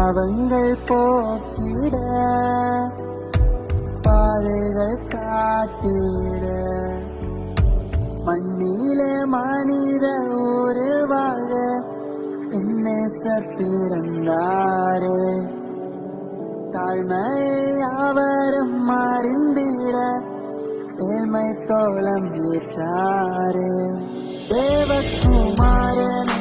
பாவங்கள் போக்கிட பாதைகள் காட்டிட மண்ணிலே மனித உருவாக நேசர் பிறந்தாரே தாழ்மையை அவரும் அறிந்திட ஏழ்மை தோலம் ஏற்றாரே தேவகுமாரன்